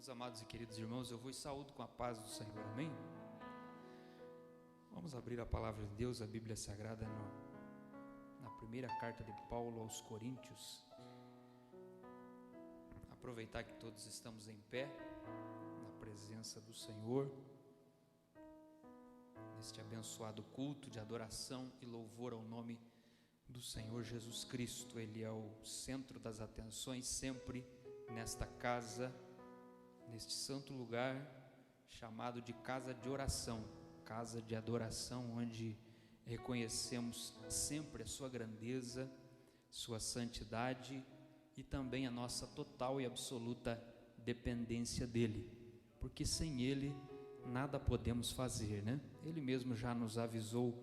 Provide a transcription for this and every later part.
Meus amados e queridos irmãos, eu vos saúdo com a paz do Senhor, amém? Vamos abrir a palavra de Deus, a Bíblia Sagrada, na primeira carta de Paulo aos Coríntios. Aproveitar que todos estamos em pé, na presença do Senhor, neste abençoado culto de adoração e louvor ao nome do Senhor Jesus Cristo. Ele é o centro das atenções sempre nesta casa, neste santo lugar chamado de casa de oração, casa de adoração, onde reconhecemos sempre a sua grandeza, sua santidade e também a nossa total e absoluta dependência dele, porque sem ele nada podemos fazer, né? Ele mesmo já nos avisou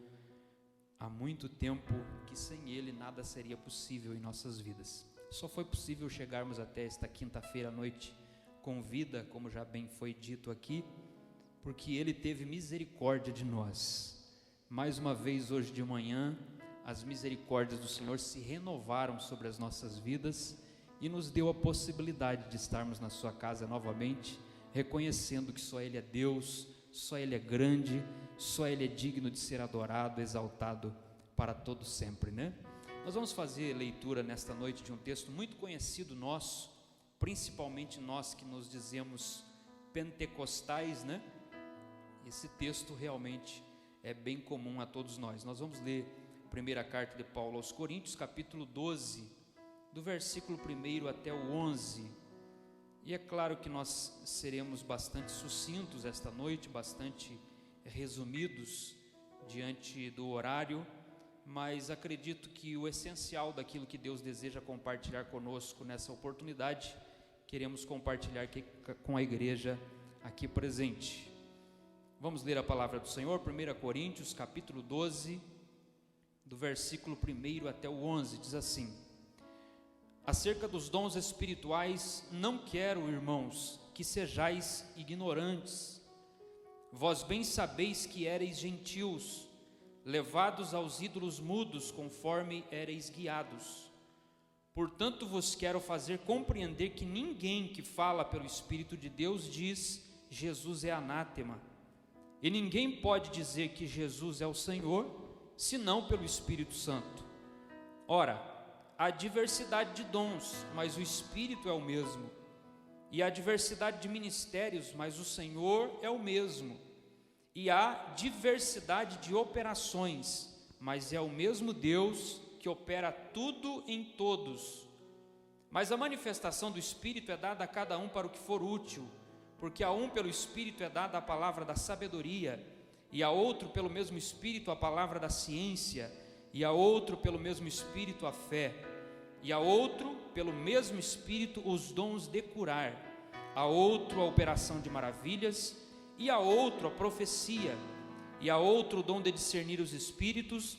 há muito tempo que sem ele nada seria possível em nossas vidas. Só foi possível chegarmos até esta quinta-feira à noite com vida, como já bem foi dito aqui, porque ele teve misericórdia de nós. Mais uma vez hoje de manhã, as misericórdias do Senhor se renovaram sobre as nossas vidas e nos deu a possibilidade de estarmos na sua casa novamente, reconhecendo que só ele é Deus, só ele é grande, só ele é digno de ser adorado, exaltado para todo sempre, né? Nós vamos fazer leitura nesta noite de um texto muito conhecido nosso, principalmente nós que nos dizemos pentecostais, né? Esse texto realmente é bem comum a todos nós. Nós vamos ler a primeira carta de Paulo aos Coríntios, capítulo 12, do versículo 1 até o 11. E é claro que nós seremos bastante sucintos esta noite, bastante resumidos diante do horário, mas acredito que o essencial daquilo que Deus deseja compartilhar conosco nessa oportunidade, queremos compartilhar aqui com a igreja aqui presente. Vamos ler a palavra do Senhor, 1 Coríntios, capítulo 12, do versículo 1 até o 11, diz assim: acerca dos dons espirituais, não quero, irmãos, que sejais ignorantes. Vós bem sabeis que éreis gentios, levados aos ídolos mudos, conforme éreis guiados. Portanto, vos quero fazer compreender que ninguém que fala pelo Espírito de Deus diz: Jesus é anátema. E ninguém pode dizer que Jesus é o Senhor, senão pelo Espírito Santo. Ora, há diversidade de dons, mas o Espírito é o mesmo. E há diversidade de ministérios, mas o Senhor é o mesmo. E há diversidade de operações, mas é o mesmo Deus que opera tudo em todos. Mas a manifestação do Espírito é dada a cada um para o que for útil, porque a um pelo Espírito é dada a palavra da sabedoria, e a outro pelo mesmo Espírito a palavra da ciência, e a outro pelo mesmo Espírito a fé, e a outro pelo mesmo Espírito os dons de curar, a outro a operação de maravilhas, e a outro a profecia, e a outro o dom de discernir os espíritos,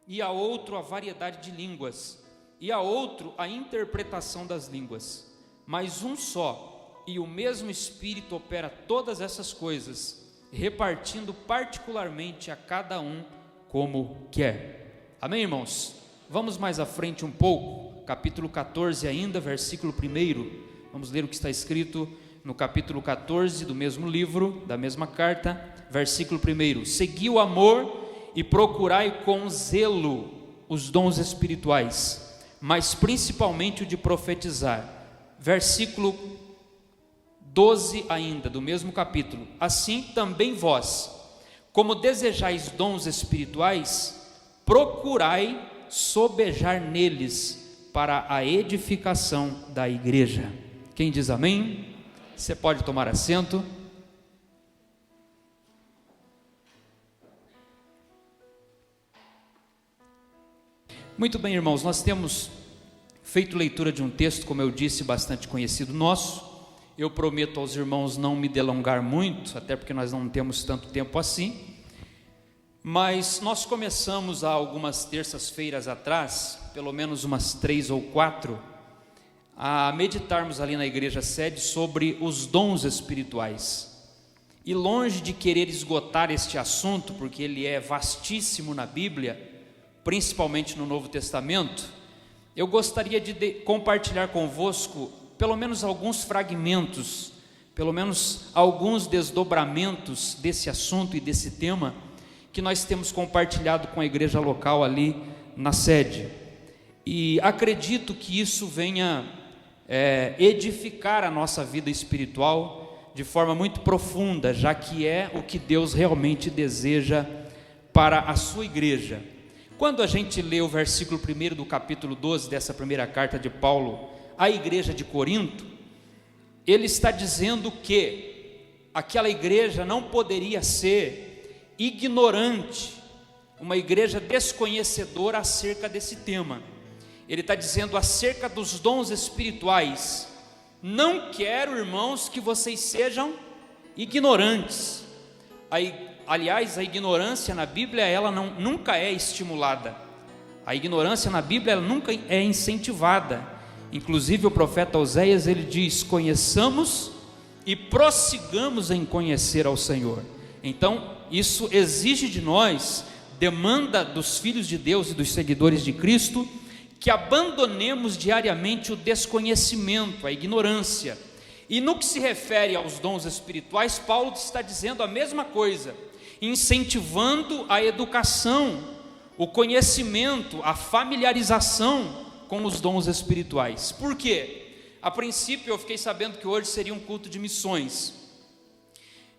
e a outro a variedade de línguas, e a outro a interpretação das línguas. Mas um só e o mesmo Espírito opera todas essas coisas, repartindo particularmente a cada um como quer. Amém, irmãos? Vamos mais à frente um pouco, capítulo 14 ainda, versículo 1. Vamos ler o que está escrito no capítulo 14 do mesmo livro, da mesma carta, versículo 1. Segui o amor e procurai com zelo os dons espirituais, mas principalmente o de profetizar. Versículo 12 ainda, do mesmo capítulo. Assim também vós, como desejais dons espirituais, procurai sobejar neles para a edificação da igreja. Quem diz amém? Você pode tomar assento. Muito bem, irmãos, nós temos feito leitura de um texto, como eu disse, bastante conhecido nosso. Eu prometo aos irmãos não me delongar muito, até porque nós não temos tanto tempo assim. Mas nós começamos há algumas terças-feiras atrás, pelo menos umas 3 ou 4, a meditarmos ali na igreja sede sobre os dons espirituais. E longe de querer esgotar este assunto, porque ele é vastíssimo na Bíblia, principalmente no Novo Testamento, eu gostaria de compartilhar convosco pelo menos alguns fragmentos pelo menos alguns desdobramentos desse assunto e desse tema que nós temos compartilhado com a igreja local ali na sede. E acredito que isso venha edificar a nossa vida espiritual de forma muito profunda, já que é o que Deus realmente deseja para a sua igreja. Quando a gente lê o versículo 1 do capítulo 12 dessa primeira carta de Paulo à igreja de Corinto, ele está dizendo que aquela igreja não poderia ser ignorante, uma igreja desconhecedora acerca desse tema. Ele está dizendo acerca dos dons espirituais: não quero, irmãos, que vocês sejam ignorantes. Aliás, a ignorância na Bíblia, ela nunca é estimulada. A ignorância na Bíblia, ela nunca é incentivada. Inclusive o profeta Oséias, ele diz: conheçamos e prossigamos em conhecer ao Senhor. Então, isso exige de nós, demanda dos filhos de Deus e dos seguidores de Cristo, que abandonemos diariamente o desconhecimento, a ignorância. E no que se refere aos dons espirituais, Paulo está dizendo a mesma coisa, incentivando a educação, o conhecimento, a familiarização com os dons espirituais. Por quê? A princípio eu fiquei sabendo que hoje seria um culto de missões.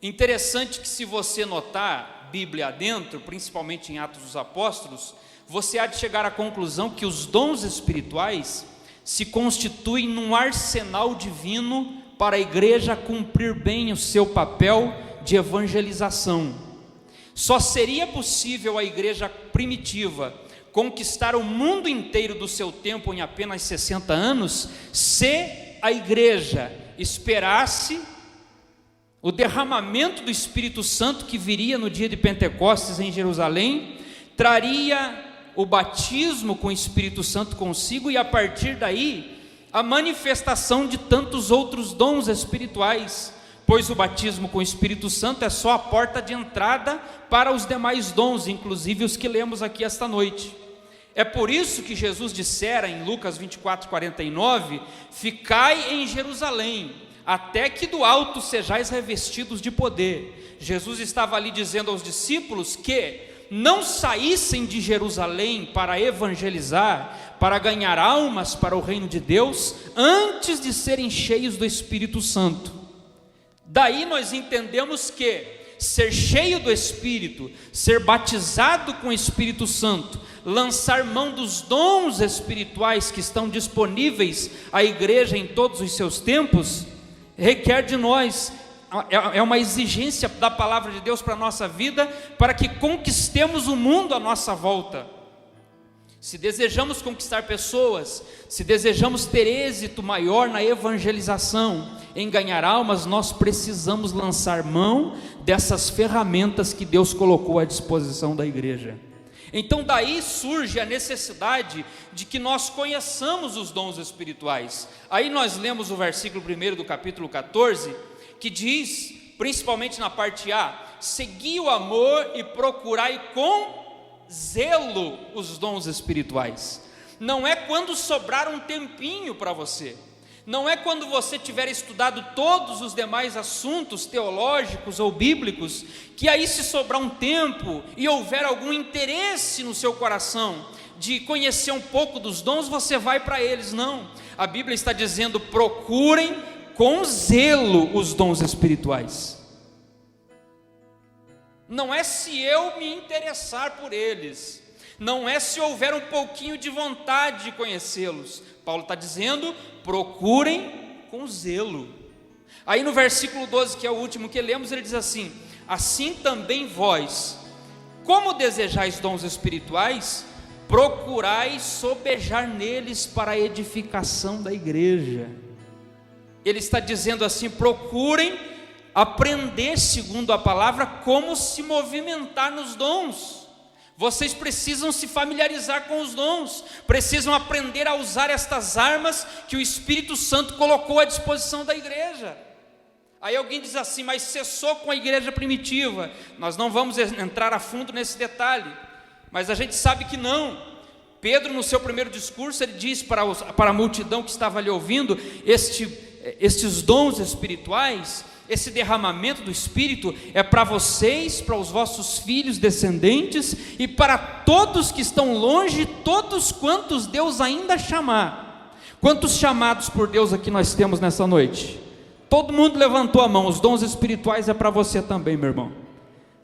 Interessante que, se você notar Bíblia adentro, principalmente em Atos dos Apóstolos, você há de chegar à conclusão que os dons espirituais se constituem num arsenal divino para a igreja cumprir bem o seu papel de evangelização. Só seria possível a igreja primitiva conquistar o mundo inteiro do seu tempo em apenas 60 anos, se a igreja esperasse o derramamento do Espírito Santo que viria no dia de Pentecostes em Jerusalém, traria o batismo com o Espírito Santo consigo, e a partir daí a manifestação de tantos outros dons espirituais, pois o batismo com o Espírito Santo é só a porta de entrada para os demais dons, inclusive os que lemos aqui esta noite. É por isso que Jesus dissera em Lucas 24:49, ficai em Jerusalém, até que do alto sejais revestidos de poder. Jesus estava ali dizendo aos discípulos que não saíssem de Jerusalém para evangelizar, para ganhar almas para o reino de Deus, antes de serem cheios do Espírito Santo. Daí nós entendemos que ser cheio do Espírito, ser batizado com o Espírito Santo, lançar mão dos dons espirituais que estão disponíveis à igreja em todos os seus tempos, requer de nós, é uma exigência da palavra de Deus para a nossa vida, para que conquistemos o mundo à nossa volta. Se desejamos conquistar pessoas, se desejamos ter êxito maior na evangelização, em ganhar almas, nós precisamos lançar mão dessas ferramentas que Deus colocou à disposição da igreja. Então daí surge a necessidade de que nós conheçamos os dons espirituais. Aí nós lemos o versículo 1 do capítulo 14, que diz, principalmente na parte A: segui o amor e procurai com zelo os dons espirituais. Não é quando sobrar um tempinho para você, não é quando você tiver estudado todos os demais assuntos teológicos ou bíblicos, que aí, se sobrar um tempo e houver algum interesse no seu coração de conhecer um pouco dos dons, você vai para eles. Não, a Bíblia está dizendo: procurem com zelo os dons espirituais. Não é se eu me interessar por eles, não é se houver um pouquinho de vontade de conhecê-los. Paulo está dizendo: procurem com zelo. Aí no versículo 12, que é o último que lemos, ele diz assim: assim também vós, como desejais dons espirituais, procurai sobejar neles para a edificação da igreja. Ele está dizendo assim: procurem aprender, segundo a palavra, como se movimentar nos dons. Vocês precisam se familiarizar com os dons, precisam aprender a usar estas armas que o Espírito Santo colocou à disposição da igreja. Aí alguém diz assim: mas cessou com a igreja primitiva. Nós não vamos entrar a fundo nesse detalhe, mas a gente sabe que não. Pedro, no seu primeiro discurso, ele diz para a multidão que estava ali ouvindo: este estes dons espirituais, esse derramamento do Espírito é para vocês, para os vossos filhos descendentes e para todos que estão longe, todos quantos Deus ainda chamar. Quantos chamados por Deus aqui nós temos nessa noite? Todo mundo levantou a mão. Os dons espirituais é para você também, meu irmão.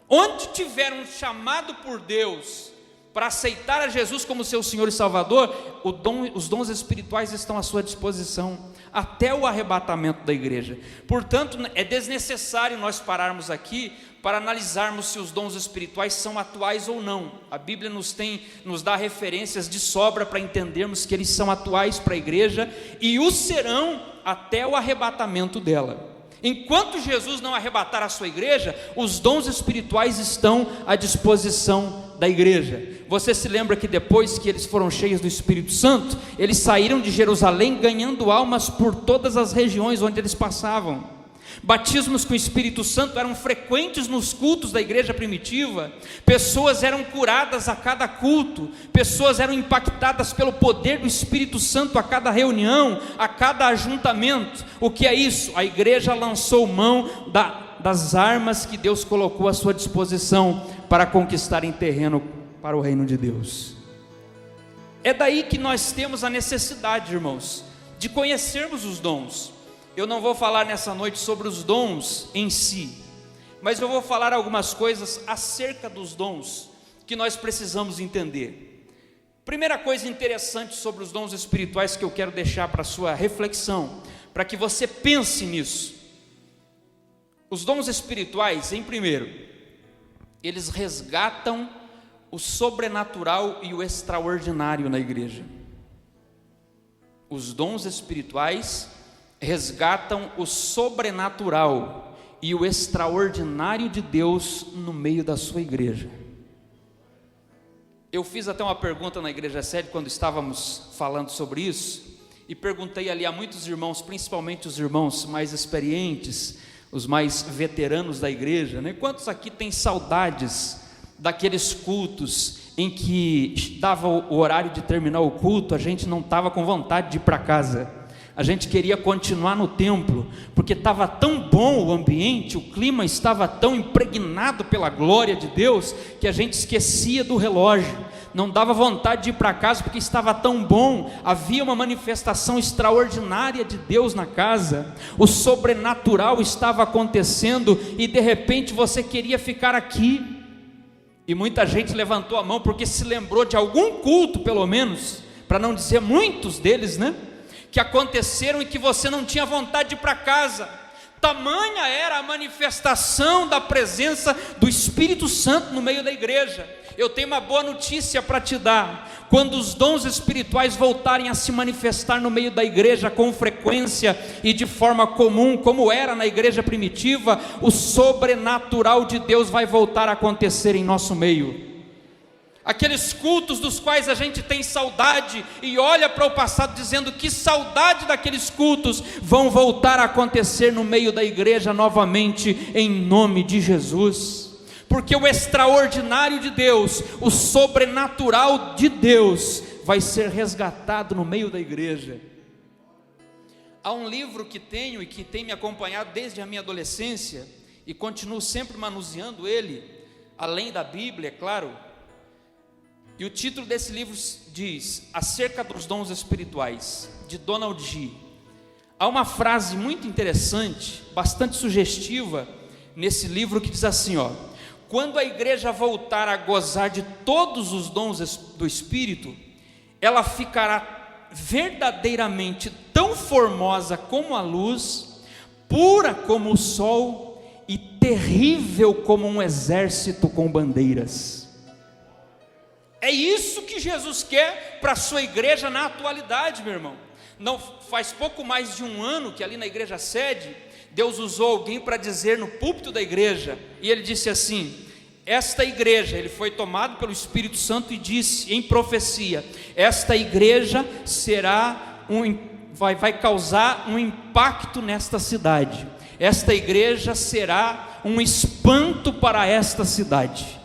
Onde tiver um chamado por Deus para aceitar a Jesus como seu Senhor e Salvador, os dons espirituais estão à sua disposição, até o arrebatamento da igreja. Portanto, é desnecessário nós pararmos aqui para analisarmos se os dons espirituais são atuais ou não. A Bíblia nos dá referências de sobra para entendermos que eles são atuais para a igreja, e o serão até o arrebatamento dela. Enquanto Jesus não arrebatar a sua igreja, os dons espirituais estão à disposição da igreja. Você se lembra que depois que eles foram cheios do Espírito Santo, eles saíram de Jerusalém ganhando almas por todas as regiões onde eles passavam. Batismos com o Espírito Santo eram frequentes nos cultos da igreja primitiva. Pessoas eram curadas a cada culto, pessoas eram impactadas pelo poder do Espírito Santo a cada reunião, a cada ajuntamento. O que é isso? A igreja lançou mão das armas que Deus colocou à sua disposição para conquistarem terreno para o reino de Deus. É daí que nós temos a necessidade, irmãos, de conhecermos os dons. Eu não vou falar nessa noite sobre os dons em si, mas eu vou falar algumas coisas acerca dos dons que nós precisamos entender. Primeira coisa interessante sobre os dons espirituais que eu quero deixar para a sua reflexão, para que você pense nisso. Os dons espirituais, em primeiro, eles resgatam o sobrenatural e o extraordinário na igreja. Os dons espirituais resgatam o sobrenatural e o extraordinário de Deus no meio da sua igreja. Eu fiz até uma pergunta na igreja sede quando estávamos falando sobre isso, e perguntei ali a muitos irmãos, principalmente os irmãos mais experientes, os mais veteranos da igreja, né? Quantos aqui têm saudades daqueles cultos em que dava o horário de terminar o culto, a gente não estava com vontade de ir para casa, a gente queria continuar no templo, porque estava tão bom o ambiente, o clima estava tão impregnado pela glória de Deus, que a gente esquecia do relógio, não dava vontade de ir para casa, porque estava tão bom, havia uma manifestação extraordinária de Deus na casa, o sobrenatural estava acontecendo, e de repente você queria ficar aqui, e muita gente levantou a mão, porque se lembrou de algum culto, pelo menos, para não dizer muitos deles, né? Que aconteceram e que você não tinha vontade de ir para casa. Tamanha era a manifestação da presença do Espírito Santo no meio da igreja. Eu tenho uma boa notícia para te dar: quando os dons espirituais voltarem a se manifestar no meio da igreja com frequência e de forma comum, como era na igreja primitiva, o sobrenatural de Deus vai voltar a acontecer em nosso meio. Aqueles cultos dos quais a gente tem saudade e olha para o passado dizendo que saudade daqueles cultos, vão voltar a acontecer no meio da igreja novamente, em nome de Jesus, porque o extraordinário de Deus, o sobrenatural de Deus vai ser resgatado no meio da igreja. Há um livro que tenho e que tem me acompanhado desde a minha adolescência, e continuo sempre manuseando ele, além da Bíblia, é claro. E o título desse livro diz Acerca dos Dons Espirituais, de Donald G. Há uma frase muito interessante, bastante sugestiva, nesse livro, que diz assim, ó: quando a igreja voltar a gozar de todos os dons do Espírito, ela ficará verdadeiramente tão formosa como a luz, pura como o sol e terrível como um exército com bandeiras. É isso que Jesus quer para a sua igreja na atualidade, meu irmão. Não faz pouco mais de um ano que ali na igreja sede, Deus usou alguém para dizer no púlpito da igreja, e ele disse assim: esta igreja, ele foi tomado pelo Espírito Santo e disse em profecia, esta igreja será vai causar um impacto nesta cidade, esta igreja será um espanto para esta cidade.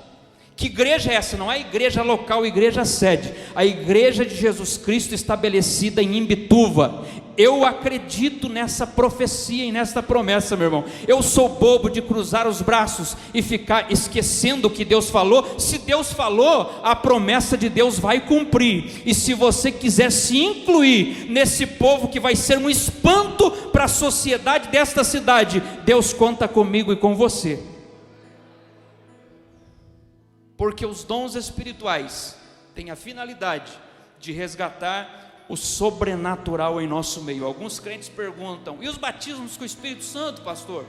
Que igreja é essa? Não é a igreja local, a igreja sede, a igreja de Jesus Cristo estabelecida em Imbituva. Eu acredito nessa profecia e nessa promessa, meu irmão. Eu sou bobo de cruzar os braços e ficar esquecendo o que Deus falou. Se Deus falou, a promessa de Deus vai cumprir. E se você quiser se incluir nesse povo que vai ser um espanto para a sociedade desta cidade, Deus conta comigo e com você. Porque os dons espirituais têm a finalidade de resgatar o sobrenatural em nosso meio. Alguns crentes perguntam: e os batismos com o Espírito Santo, pastor?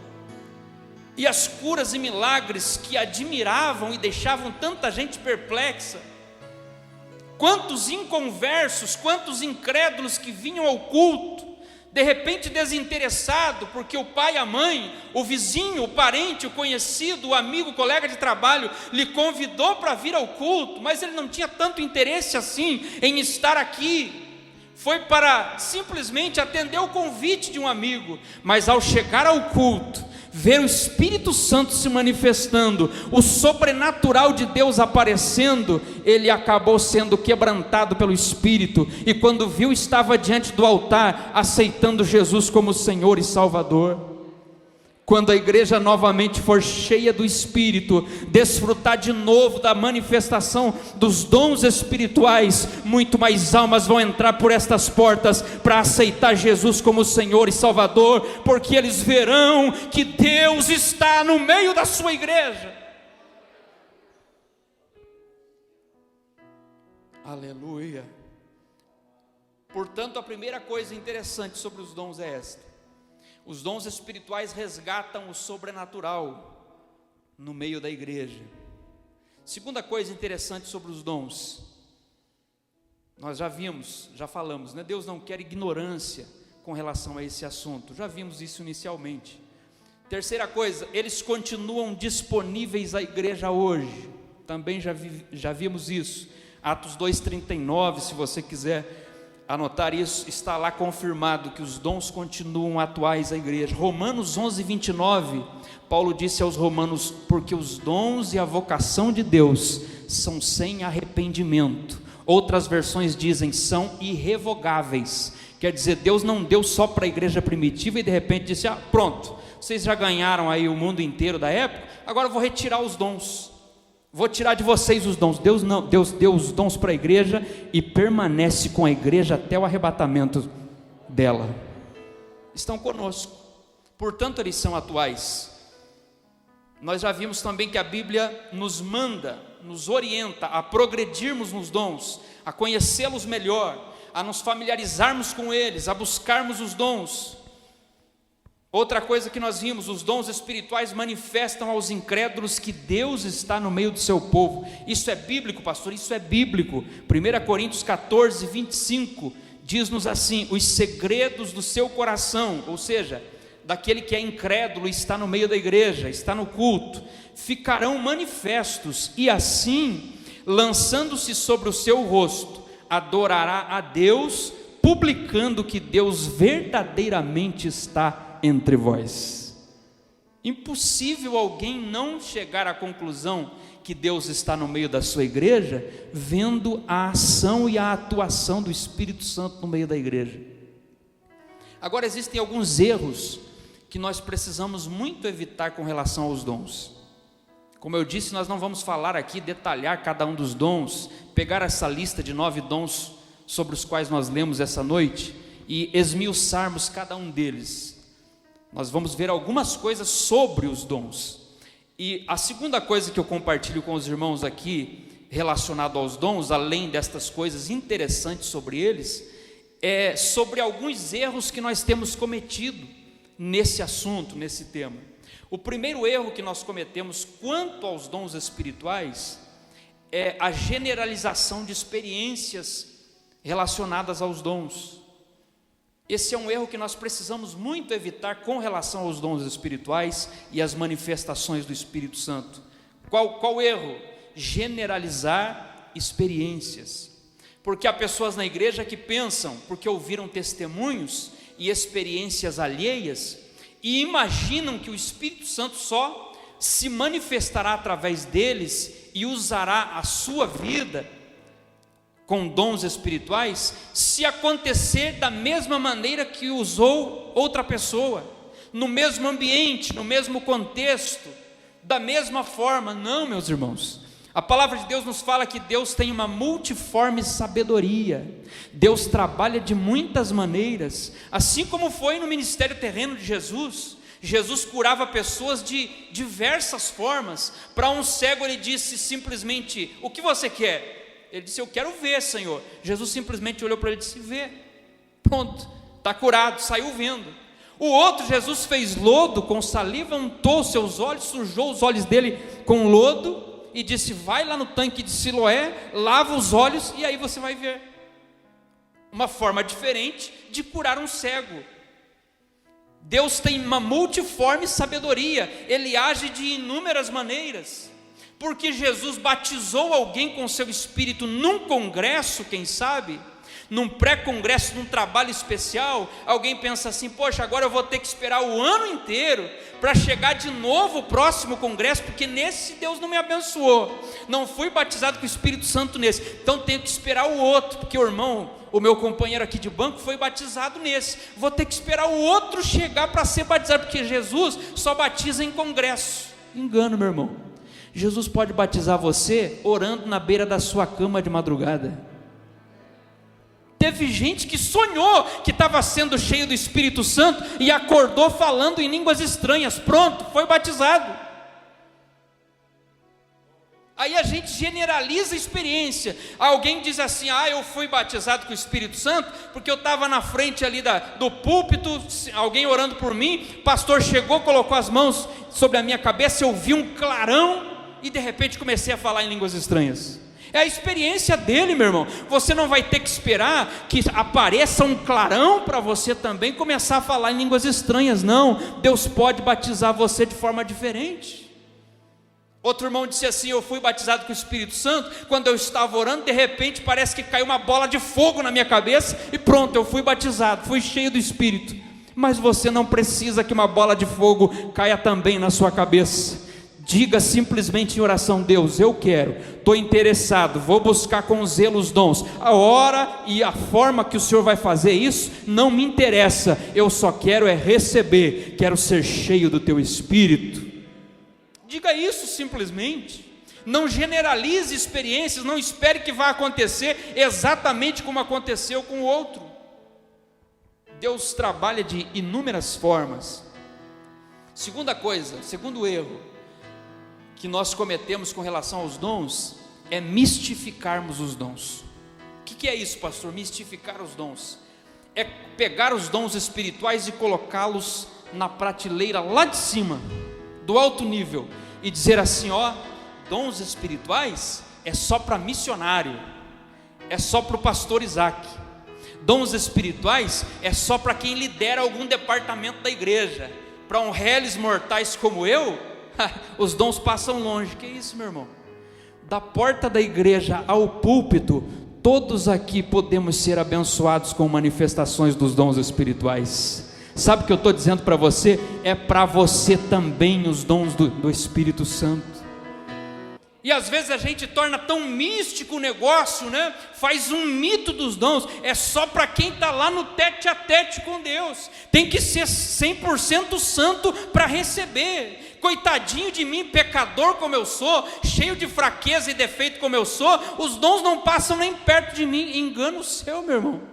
E as curas e milagres que admiravam e deixavam tanta gente perplexa? Quantos inconversos, quantos incrédulos que vinham ao culto, de repente desinteressado, porque o pai, a mãe, o vizinho, o parente, o conhecido, o amigo, o colega de trabalho lhe convidou para vir ao culto, mas ele não tinha tanto interesse assim em estar aqui. Foi para simplesmente atender o convite de um amigo, mas ao chegar ao culto, ver o Espírito Santo se manifestando, o sobrenatural de Deus aparecendo, ele acabou sendo quebrantado pelo Espírito, e quando viu, estava diante do altar, aceitando Jesus como Senhor e Salvador. Quando a igreja novamente for cheia do Espírito, desfrutar de novo da manifestação dos dons espirituais, muito mais almas vão entrar por estas portas para aceitar Jesus como Senhor e Salvador, porque eles verão que Deus está no meio da sua igreja. Aleluia. Portanto, a primeira coisa interessante sobre os dons é esta: os dons espirituais resgatam o sobrenatural no meio da igreja. Segunda coisa interessante sobre os dons, nós já falamos, né? Deus não quer ignorância com relação a esse assunto, já vimos isso inicialmente. Terceira coisa, eles continuam disponíveis à igreja hoje, também já vimos isso. Atos 2:39, se você quiser anotar isso, está lá confirmado que os dons continuam atuais à igreja. Romanos 11:29, Paulo disse aos romanos: porque os dons e a vocação de Deus são sem arrependimento. Outras versões dizem são irrevogáveis. Quer dizer, Deus não deu só para a igreja primitiva e de repente disse: pronto, vocês já ganharam aí o mundo inteiro da época, agora eu vou retirar os dons. Vou tirar de vocês os dons. Deus não, Deus deu os dons para a igreja e permanece com a igreja até o arrebatamento dela. Estão conosco, portanto eles são atuais. Nós já vimos também que a Bíblia nos manda, nos orienta a progredirmos nos dons, a conhecê-los melhor, a nos familiarizarmos com eles, a buscarmos os dons. Outra coisa que nós vimos, os dons espirituais manifestam aos incrédulos que Deus está no meio do seu povo. Isso é bíblico, pastor, isso é bíblico. 1 Coríntios 14:25 diz-nos assim: os segredos do seu coração, ou seja, daquele que é incrédulo e está no meio da igreja, está no culto, ficarão manifestos, e assim, lançando-se sobre o seu rosto, adorará a Deus, publicando que Deus verdadeiramente está entre vós. Impossível alguém não chegar à conclusão que Deus está no meio da sua igreja, vendo a ação e a atuação do Espírito Santo no meio da igreja. Agora, existem alguns erros que nós precisamos muito evitar com relação aos dons. Como eu disse, nós não vamos falar aqui, detalhar cada um dos dons, pegar essa lista de 9 dons sobre os quais nós lemos essa noite e esmiuçarmos cada um deles. Nós vamos ver algumas coisas sobre os dons. E a segunda coisa que eu compartilho com os irmãos aqui, relacionado aos dons, além destas coisas interessantes sobre eles, é sobre alguns erros que nós temos cometido nesse assunto, nesse tema. O primeiro erro que nós cometemos quanto aos dons espirituais é a generalização de experiências relacionadas aos dons. Esse é um erro que nós precisamos muito evitar com relação aos dons espirituais e às manifestações do Espírito Santo. Qual erro? Generalizar experiências. Porque há pessoas na igreja que pensam, porque ouviram testemunhos e experiências alheias, e imaginam que o Espírito Santo só se manifestará através deles e usará a sua vida com dons espirituais, se acontecer da mesma maneira que usou outra pessoa, no mesmo ambiente, no mesmo contexto, da mesma forma. Não, meus irmãos, a palavra de Deus nos fala que Deus tem uma multiforme sabedoria, Deus trabalha de muitas maneiras, assim como foi no ministério terreno de Jesus. Jesus curava pessoas de diversas formas. Para um cego ele disse simplesmente: o que você quer? Ele disse: eu quero ver, Senhor. Jesus simplesmente olhou para ele e disse: vê. Pronto, está curado, saiu vendo. O outro, Jesus fez lodo com saliva, untou seus olhos, sujou os olhos dele com lodo e disse: vai lá no tanque de Siloé, lava os olhos e aí você vai ver. Uma forma diferente de curar um cego. Deus tem uma multiforme sabedoria, Ele age de inúmeras maneiras. Porque Jesus batizou alguém com seu Espírito num congresso, quem sabe, num pré-congresso, num trabalho especial, alguém pensa assim: poxa, agora eu vou ter que esperar o ano inteiro para chegar de novo o próximo congresso, porque nesse Deus não me abençoou, não fui batizado com o Espírito Santo nesse, então tenho que esperar o outro, porque o irmão, o meu companheiro aqui de banco foi batizado nesse, vou ter que esperar o outro chegar para ser batizado, porque Jesus só batiza em congresso. Engano, meu irmão. Jesus pode batizar você orando na beira da sua cama de madrugada. Teve gente que sonhou que estava sendo cheio do Espírito Santo e acordou falando em línguas estranhas, pronto, foi batizado. Aí a gente generaliza a experiência. Alguém diz assim: eu fui batizado com o Espírito Santo porque eu estava na frente ali do púlpito, alguém orando por mim, o pastor chegou, colocou as mãos sobre a minha cabeça, eu vi um clarão e de repente comecei a falar em línguas estranhas. É a experiência dele, meu irmão. Você não vai ter que esperar que apareça um clarão para você também começar a falar em línguas estranhas, não. Deus pode batizar você de forma diferente. Outro irmão disse assim: eu fui batizado com o Espírito Santo, quando eu estava orando, de repente parece que caiu uma bola de fogo na minha cabeça, e pronto, eu fui batizado, fui cheio do Espírito. Mas você não precisa que uma bola de fogo caia também na sua cabeça. Diga simplesmente em oração: Deus, eu quero, estou interessado, vou buscar com zelo os dons. A hora e a forma que o Senhor vai fazer isso não me interessa, eu só quero é receber, quero ser cheio do teu Espírito. Diga isso simplesmente. Não generalize experiências, não espere que vá acontecer exatamente como aconteceu com o outro. Deus trabalha de inúmeras formas. Segunda coisa, segundo erro que nós cometemos com relação aos dons, é mistificarmos os dons. O que é isso, pastor? Mistificar os dons é pegar os dons espirituais e colocá-los na prateleira lá de cima, do alto nível, e dizer assim: dons espirituais é só para missionário, é só para o pastor Isaac, dons espirituais é só para quem lidera algum departamento da igreja, para um réis mortais como eu, os dons passam longe. Que isso, meu irmão? Da porta da igreja ao púlpito, todos aqui podemos ser abençoados com manifestações dos dons espirituais. Sabe o que eu estou dizendo para você? É para você também os dons do Espírito Santo. E às vezes a gente torna tão místico o negócio, né? Faz um mito dos dons, é só para quem está lá no tete a tete com Deus, tem que ser 100% santo para receber. Coitadinho de mim, pecador como eu sou, cheio de fraqueza e defeito como eu sou, os dons não passam nem perto de mim. Engano seu, meu irmão.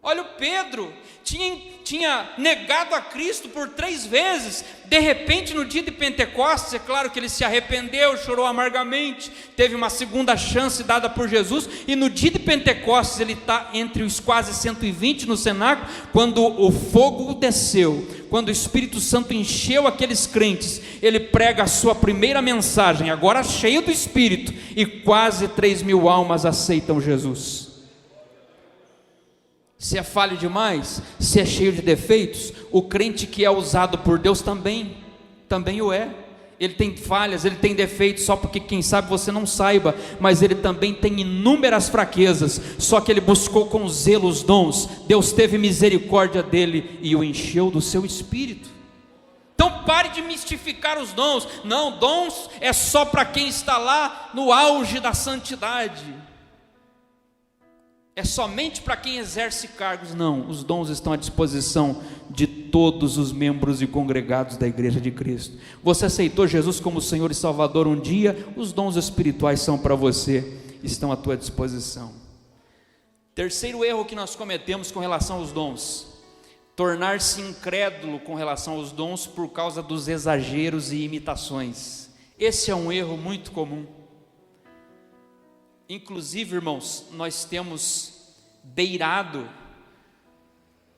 Olha o Pedro, tinha negado a Cristo por 3 vezes, de repente no dia de Pentecostes, é claro que ele se arrependeu, chorou amargamente, teve uma segunda chance dada por Jesus, e no dia de Pentecostes ele está entre os quase 120 no cenáculo, quando o fogo desceu, quando o Espírito Santo encheu aqueles crentes, ele prega a sua primeira mensagem, agora cheio do Espírito, e quase 3.000 almas aceitam Jesus. Se é falho demais, se é cheio de defeitos, o crente que é usado por Deus também o é. Ele tem falhas, ele tem defeitos, só porque quem sabe você não saiba, mas ele também tem inúmeras fraquezas, só que ele buscou com zelo os dons, Deus teve misericórdia dele e o encheu do seu Espírito. Então pare de mistificar os dons. Não, dons é só para quem está lá no auge da santidade. É somente para quem exerce cargos. Não, os dons estão à disposição de todos os membros e congregados da Igreja de Cristo. Você aceitou Jesus como Senhor e Salvador um dia, os dons espirituais são para você, estão à tua disposição. Terceiro erro que nós cometemos com relação aos dons: tornar-se incrédulo com relação aos dons por causa dos exageros e imitações. Esse é um erro muito comum. Inclusive, irmãos, nós temos beirado,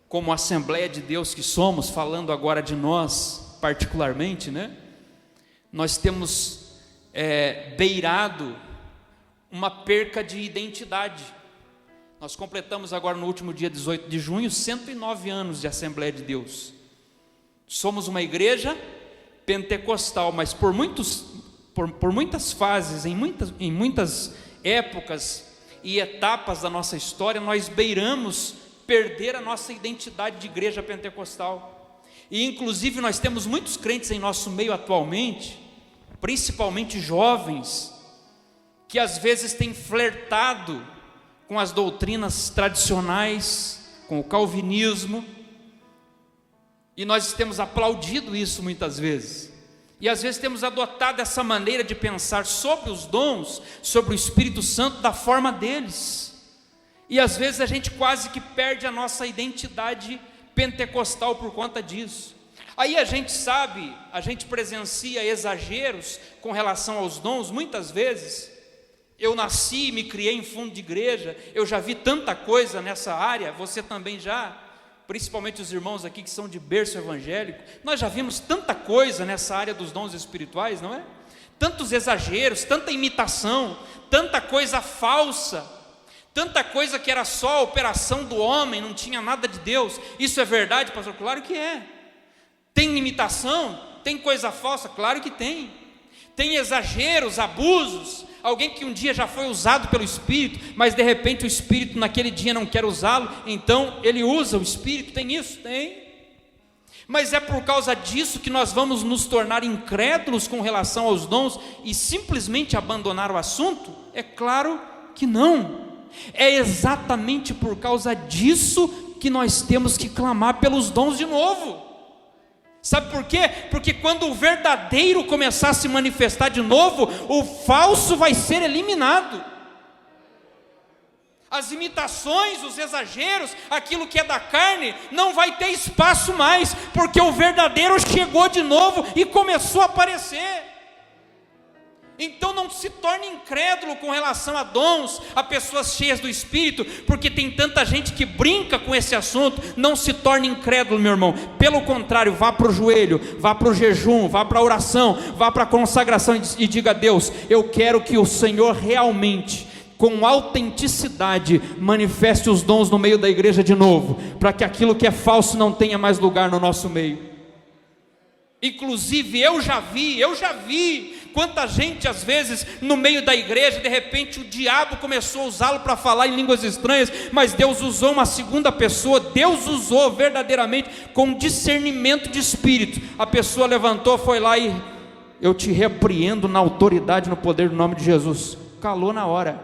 como Assembleia de Deus que somos, falando agora de nós particularmente, né? Nós temos beirado uma perca de identidade. Nós completamos agora no último dia 18 de junho 109 anos de Assembleia de Deus. Somos uma igreja pentecostal, mas por muitas fases, em muitas épocas e etapas da nossa história, nós beiramos perder a nossa identidade de igreja pentecostal. E inclusive nós temos muitos crentes em nosso meio atualmente, principalmente jovens, que às vezes têm flertado com as doutrinas tradicionais, com o calvinismo, e nós temos aplaudido isso muitas vezes. E às vezes temos adotado essa maneira de pensar sobre os dons, sobre o Espírito Santo, da forma deles. E às vezes a gente quase que perde a nossa identidade pentecostal por conta disso. Aí a gente sabe, a gente presencia exageros com relação aos dons, muitas vezes. Eu nasci e me criei em fundo de igreja, eu já vi tanta coisa nessa área, você também já. Principalmente os irmãos aqui que são de berço evangélico, nós já vimos tanta coisa nessa área dos dons espirituais, não é? Tantos exageros, tanta imitação, tanta coisa falsa, tanta coisa que era só a operação do homem, não tinha nada de Deus. Isso é verdade, pastor? Claro que é. Tem imitação? Tem coisa falsa? Claro que tem. Tem exageros, abusos. Alguém que um dia já foi usado pelo Espírito, mas de repente o Espírito naquele dia não quer usá-lo, então ele usa o Espírito. Tem isso? Tem. Mas é por causa disso que nós vamos nos tornar incrédulos com relação aos dons e simplesmente abandonar o assunto? É claro que não. É exatamente por causa disso que nós temos que clamar pelos dons de novo. Sabe por quê? Porque quando o verdadeiro começar a se manifestar de novo, o falso vai ser eliminado. As imitações, os exageros, aquilo que é da carne, não vai ter espaço mais, porque o verdadeiro chegou de novo e começou a aparecer. Então não se torne incrédulo com relação a dons, a pessoas cheias do Espírito, porque tem tanta gente que brinca com esse assunto. Não se torne incrédulo, meu irmão. Pelo contrário, vá para o joelho, vá para o jejum, vá para a oração, vá para a consagração e diga a Deus: eu quero que o Senhor realmente, com autenticidade, manifeste os dons no meio da igreja de novo, para que aquilo que é falso não tenha mais lugar no nosso meio. Inclusive eu já vi quanta gente às vezes no meio da igreja, de repente o diabo começou a usá-lo para falar em línguas estranhas, mas Deus usou uma segunda pessoa. Deus usou verdadeiramente com discernimento de espírito. A pessoa levantou, foi lá e: eu te repreendo na autoridade, no poder do nome de Jesus. Calou na hora.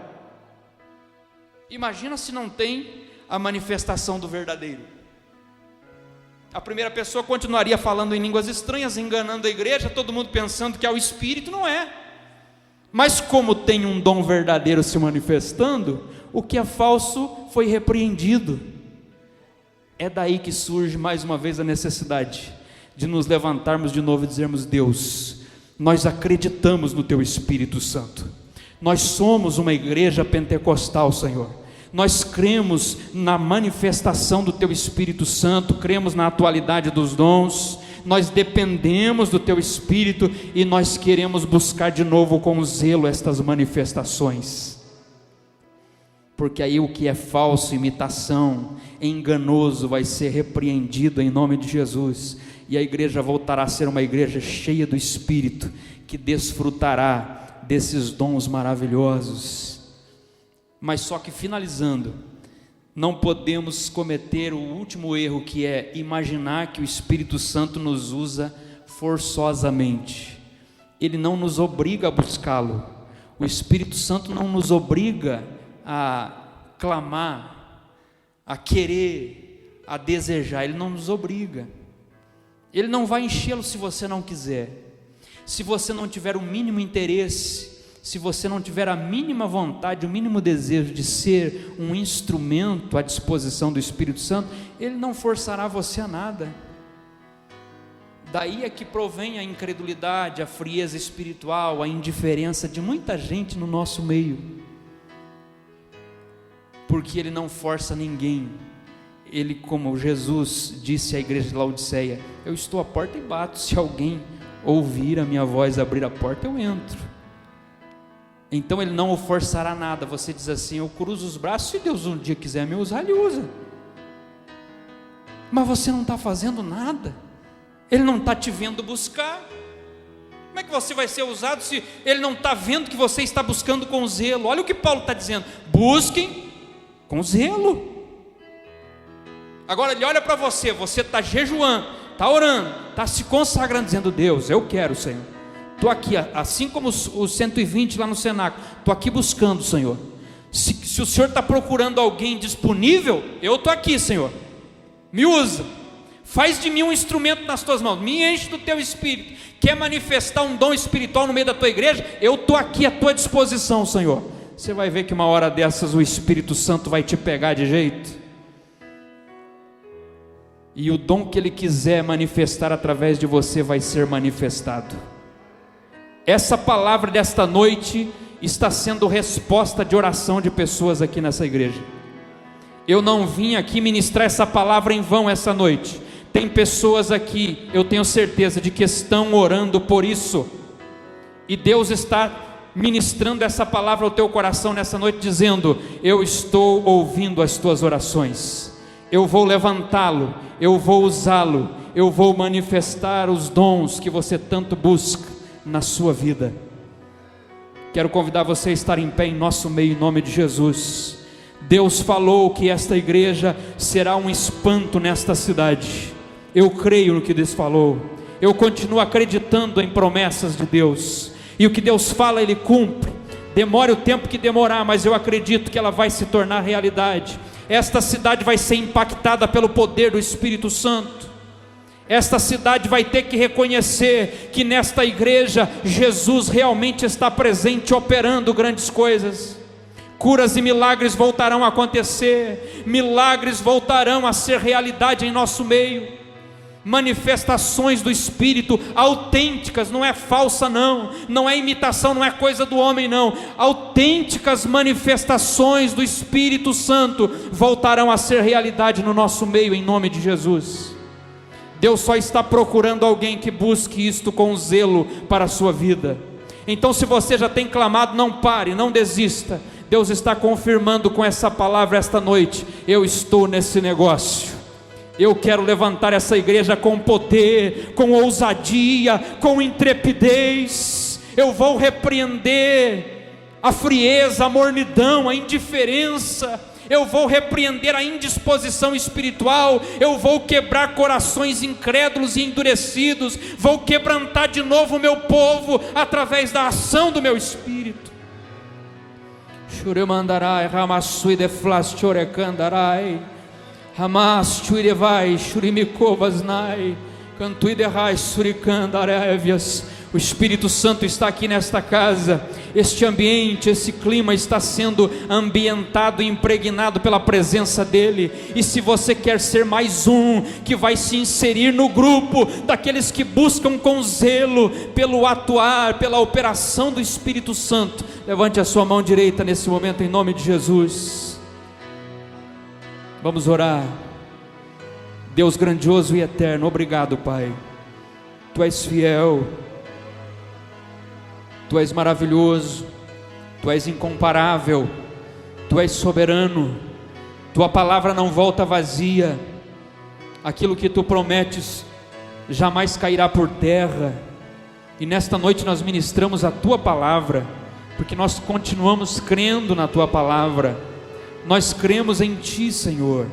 Imagina se não tem a manifestação do verdadeiro. A primeira pessoa continuaria falando em línguas estranhas, enganando a igreja, todo mundo pensando que é o Espírito. Não é. Mas como tem um dom verdadeiro se manifestando, o que é falso foi repreendido. É daí que surge mais uma vez a necessidade de nos levantarmos de novo e dizermos: Deus, nós acreditamos no Teu Espírito Santo, nós somos uma igreja pentecostal, Senhor. Nós cremos na manifestação do Teu Espírito Santo, cremos na atualidade dos dons, nós dependemos do Teu Espírito e nós queremos buscar de novo com zelo estas manifestações, porque aí o que é falso, imitação, enganoso, vai ser repreendido em nome de Jesus, e a igreja voltará a ser uma igreja cheia do Espírito, que desfrutará desses dons maravilhosos. Mas só que, finalizando, não podemos cometer o último erro, que é imaginar que o Espírito Santo nos usa forçosamente. Ele não nos obriga a buscá-lo. O Espírito Santo não nos obriga a clamar, a querer, a desejar. Ele não nos obriga. Ele não vai enchê-lo se você não quiser. Se você não tiver o mínimo interesse, se você não tiver a mínima vontade, o mínimo desejo de ser um instrumento à disposição do Espírito Santo, Ele não forçará você a nada. Daí é que provém a incredulidade, a frieza espiritual, a indiferença de muita gente no nosso meio, porque Ele não força ninguém. Ele, como Jesus disse à igreja de Laodiceia: eu estou à porta e bato, se alguém ouvir a minha voz, abrir a porta, eu entro. Então Ele não o forçará nada. Você diz assim: eu cruzo os braços, se Deus um dia quiser me usar, Ele usa. Mas você não está fazendo nada, Ele não está te vendo buscar. Como é que você vai ser usado se Ele não está vendo que você está buscando com zelo? Olha o que Paulo está dizendo: busquem com zelo. Agora Ele olha para você, você está jejuando, está orando, está se consagrando, dizendo: Deus, eu quero, Senhor, estou aqui, assim como os 120 lá no cenáculo, estou aqui buscando, Senhor. Se o Senhor está procurando alguém disponível, eu estou aqui, Senhor, me usa, faz de mim um instrumento nas tuas mãos, me enche do teu Espírito. Quer manifestar um dom espiritual no meio da tua igreja? Eu estou aqui à tua disposição, Senhor. Você vai ver que uma hora dessas o Espírito Santo vai te pegar de jeito, e o dom que Ele quiser manifestar através de você vai ser manifestado. Essa palavra desta noite está sendo resposta de oração de pessoas aqui nessa igreja. Eu não vim aqui ministrar essa palavra em vão essa noite. Tem pessoas aqui, eu tenho certeza de que estão orando por isso, e Deus está ministrando essa palavra ao teu coração nessa noite, dizendo: eu estou ouvindo as tuas orações, eu vou levantá-lo, eu vou usá-lo, eu vou manifestar os dons que você tanto busca na sua vida. Quero convidar você a estar em pé em nosso meio, em nome de Jesus. Deus falou que esta igreja será um espanto nesta cidade. Eu creio no que Deus falou, eu continuo acreditando em promessas de Deus, e o que Deus fala Ele cumpre. Demore o tempo que demorar, mas eu acredito que ela vai se tornar realidade. Esta cidade vai ser impactada pelo poder do Espírito Santo. Esta cidade vai ter que reconhecer que nesta igreja Jesus realmente está presente, operando grandes coisas. Curas e milagres voltarão a acontecer, milagres voltarão a ser realidade em nosso meio. Manifestações do Espírito autênticas, não é falsa não, não é imitação, não é coisa do homem não, autênticas manifestações do Espírito Santo voltarão a ser realidade no nosso meio, em nome de Jesus. Deus só está procurando alguém que busque isto com zelo para a sua vida. Então, se você já tem clamado, não pare, não desista. Deus está confirmando com essa palavra esta noite: eu estou nesse negócio. Eu quero levantar essa igreja com poder, com ousadia, com intrepidez. Eu vou repreender a frieza, a mornidão, a indiferença. Eu vou repreender a indisposição espiritual. Eu vou quebrar corações incrédulos e endurecidos. Vou quebrantar de novo o meu povo através da ação do meu Espírito. Churemandarai, ramassui de flaschorecandarai. Hamas churevai churimikovas nai cantuiderai suricandarévias. O Espírito Santo está aqui nesta casa. Este ambiente, esse clima está sendo ambientado e impregnado pela presença dEle. E se você quer ser mais um que vai se inserir no grupo daqueles que buscam com zelo pelo atuar, pela operação do Espírito Santo, levante a sua mão direita nesse momento em nome de Jesus. Vamos orar. Deus grandioso e eterno, obrigado, Pai. Tu és fiel, Tu és maravilhoso, Tu és incomparável, Tu és soberano. Tua palavra não volta vazia. Aquilo que Tu prometes jamais cairá por terra. E nesta noite nós ministramos a Tua palavra, porque nós continuamos crendo na Tua palavra. Nós cremos em Ti, Senhor.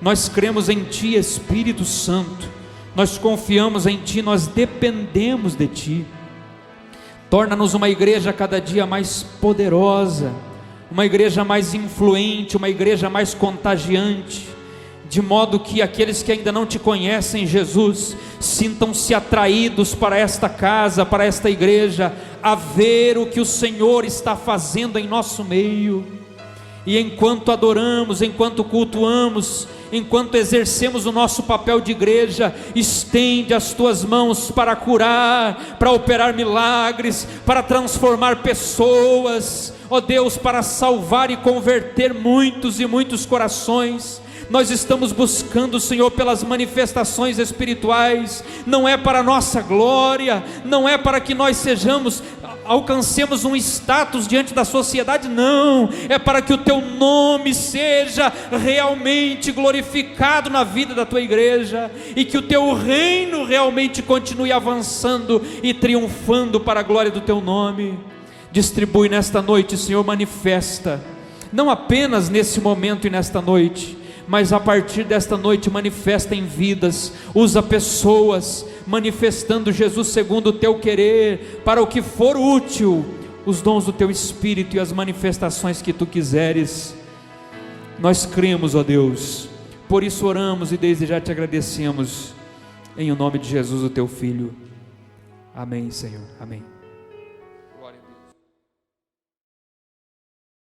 Nós cremos em Ti, Espírito Santo. nós confiamos em Ti, nós dependemos de Ti. Torna-nos uma igreja cada dia mais poderosa, uma igreja mais influente, uma igreja mais contagiante, de modo que aqueles que ainda não Te conhecem, Jesus, sintam-se atraídos para esta casa, para esta igreja, a ver o que o Senhor está fazendo em nosso meio. E enquanto adoramos, enquanto cultuamos, enquanto exercemos o nosso papel de igreja, estende as Tuas mãos para curar, para operar milagres, para transformar pessoas, ó Deus, para salvar e converter muitos e muitos corações. Nós estamos buscando, Senhor, pelas manifestações espirituais, não é para nossa glória, não é para que nós alcancemos um status diante da sociedade, não, é para que o Teu nome seja realmente glorificado na vida da Tua igreja, e que o Teu reino realmente continue avançando e triunfando para a glória do Teu nome. Distribui nesta noite, Senhor, manifesta, não apenas nesse momento e nesta noite, mas a partir desta noite manifesta em vidas, usa pessoas, manifestando, Jesus, segundo o Teu querer, para o que for útil, os dons do Teu Espírito e as manifestações que Tu quiseres. Nós cremos, ó Deus, por isso oramos e desde já Te agradecemos, em o nome de Jesus, o Teu Filho. Amém, Senhor, amém.